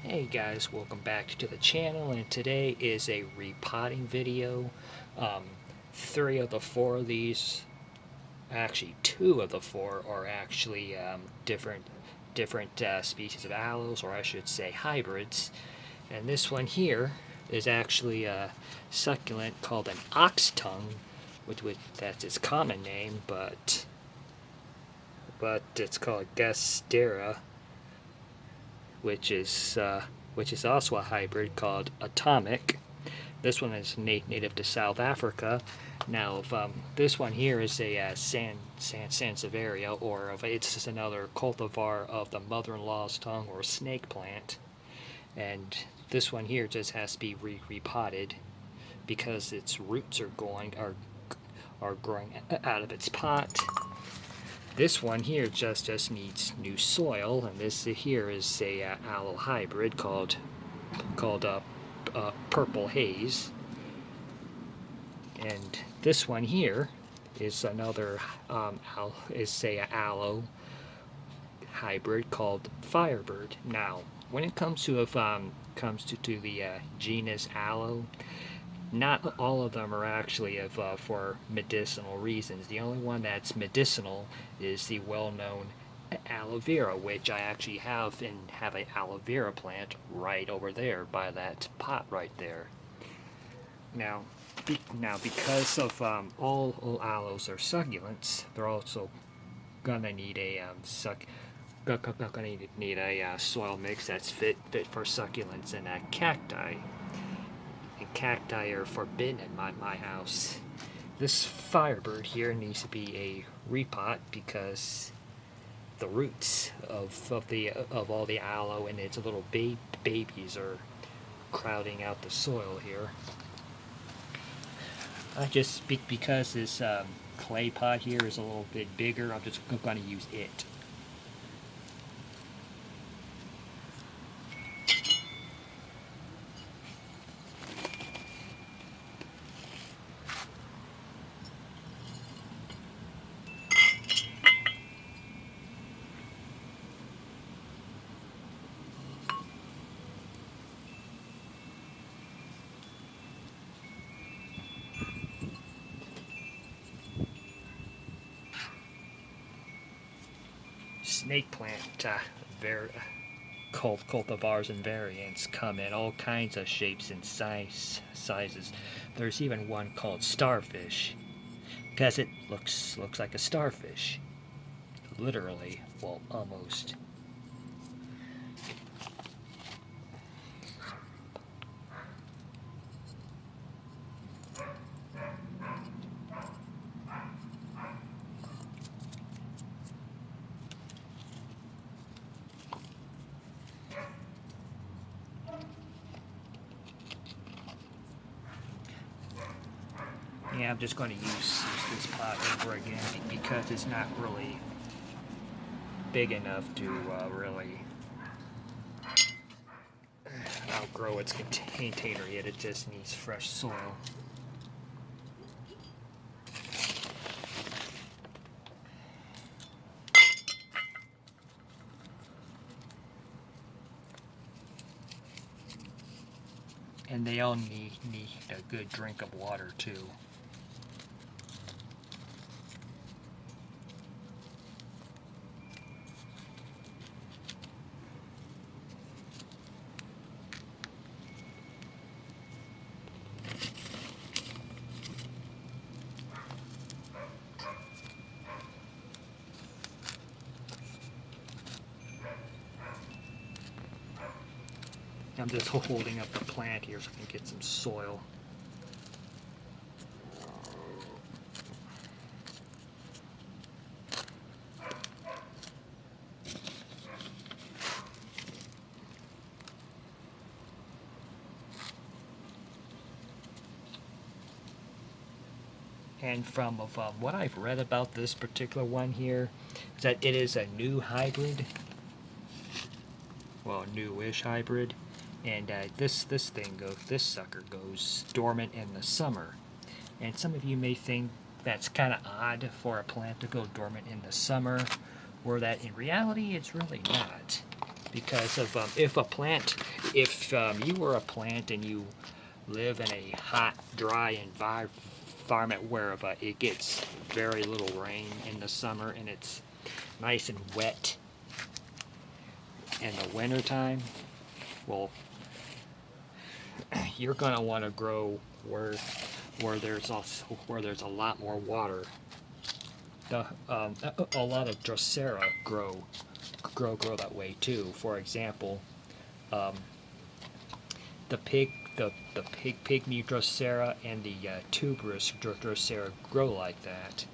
Hey guys, welcome back to the channel, and today is a repotting video. Um, 3 of the 4 of these, actually 2 of the 4 are actually different species of aloes, or I should say hybrids. And this one here is actually a succulent called an ox tongue, which that's its common name, but it's called Gastera, which is also a hybrid called Atomic. This one is native to South Africa. Now, this one here is a Sansevieria, or it's just another cultivar of the mother-in-law's tongue or snake plant. And this one here just has to be repotted because its roots are growing out of its pot. This one here just needs new soil, and this here is a aloe hybrid called Purple Haze. And this one here is another aloe hybrid called Firebird. Now, when it comes to the genus aloe, not all of them are actually for medicinal reasons. The only one that's medicinal is the well-known aloe vera, which I actually have an aloe vera plant right over there by that pot right there. Now because of all aloes are succulents, they're also gonna need a soil mix that's fit for succulents and cacti. And cacti are forbidden in my house. This Firebird here needs to be a repot because the roots of all the aloe and its little babies are crowding out the soil here. I just speak because this clay pot here is a little bit bigger. I'm just going to use it. Snake plant cultivars and variants come in all kinds of shapes and sizes. There's even one called starfish because it looks like a starfish, literally. Well, almost. Yeah, I'm just going to use this pot over again because it's not really big enough to really outgrow its container yet. It just needs fresh soil. And they all need a good drink of water too. I'm just holding up the plant here so I can get some soil. And from what I've read about this particular one here, is that it is a new hybrid. Well, newish hybrid. And this sucker goes dormant in the summer. And some of you may think that's kind of odd for a plant to go dormant in the summer, or that in reality it's really not. because of if you were a plant and you live in a hot, dry environment where it gets very little rain in the summer and it's nice and wet in the wintertime, well, you're gonna want to grow where there's a lot more water. A lot of Drosera grow that way too. For example, the pygmy Drosera and the tuberous Drosera grow like that.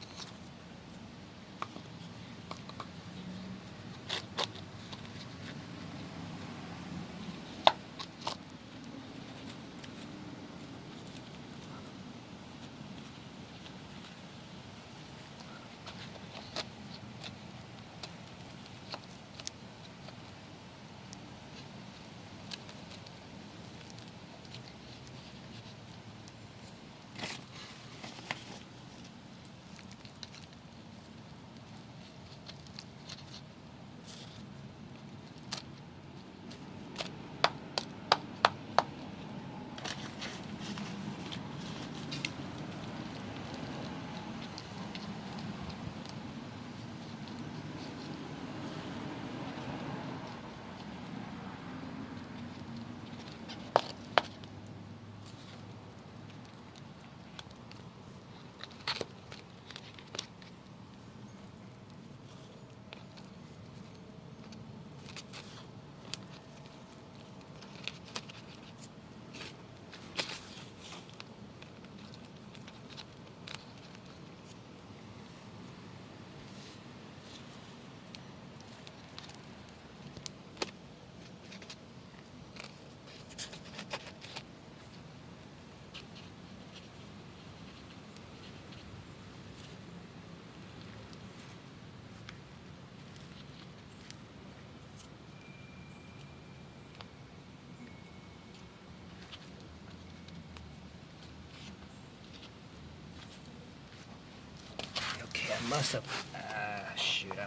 Okay, I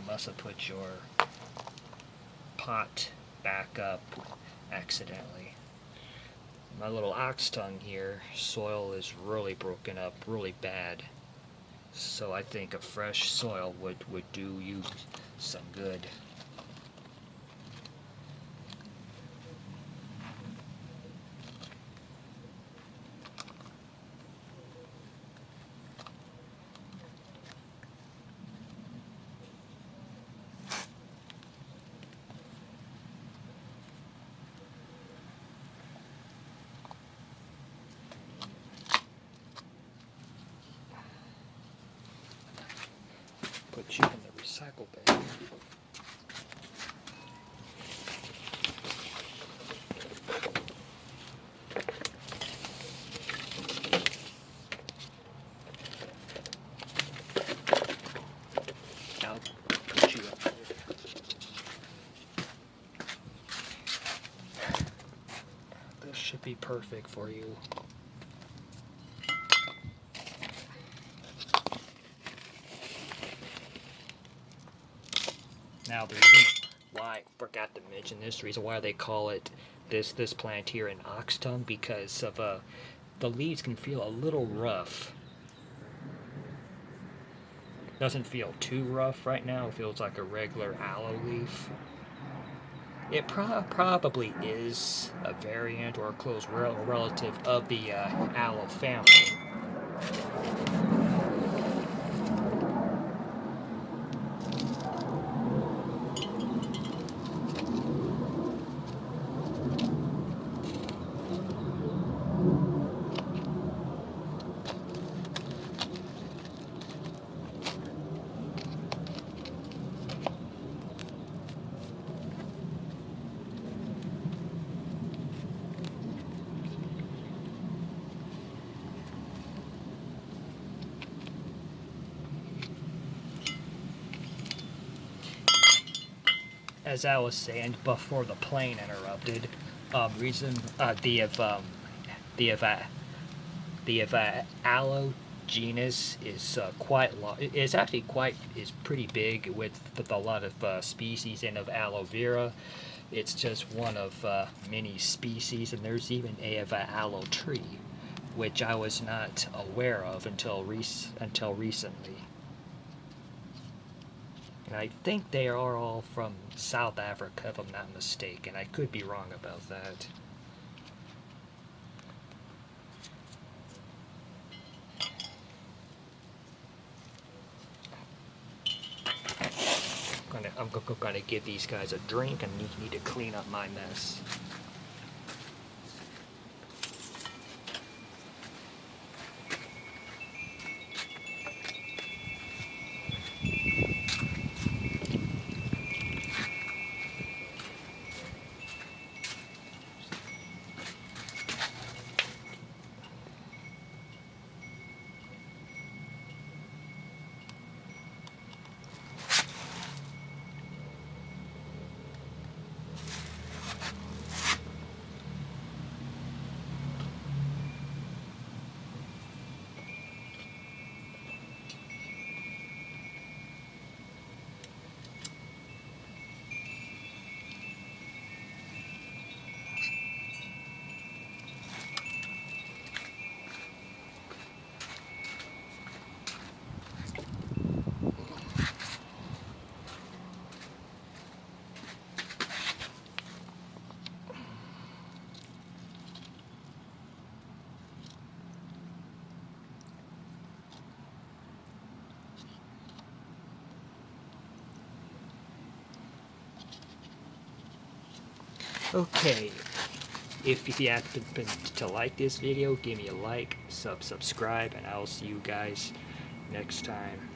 must have put your pot back up accidentally. My little ox tongue here, soil is really broken up really bad. So I think a fresh soil would do you some good. Put you in the recycle bin. I'll put you up there. This should be perfect for you. Now the reason why I forgot to mention this, the reason why they call it this plant here an ox tongue, because of the leaves can feel a little rough. Doesn't feel too rough right now. It feels like a regular aloe leaf. It probably is a variant or a close relative of the aloe family. As I was saying before the plane interrupted, reason the aloe genus is quite long. It's actually is pretty big with a lot of species and of aloe vera. It's just one of many species, and there's even a aloe tree, which I was not aware of until recently. And I think they are all from South Africa, if I'm not mistaken. I could be wrong about that. I'm gonna give these guys a drink and need to clean up my mess. Okay, if you happen to like this video, give me a like, subscribe, and I'll see you guys next time.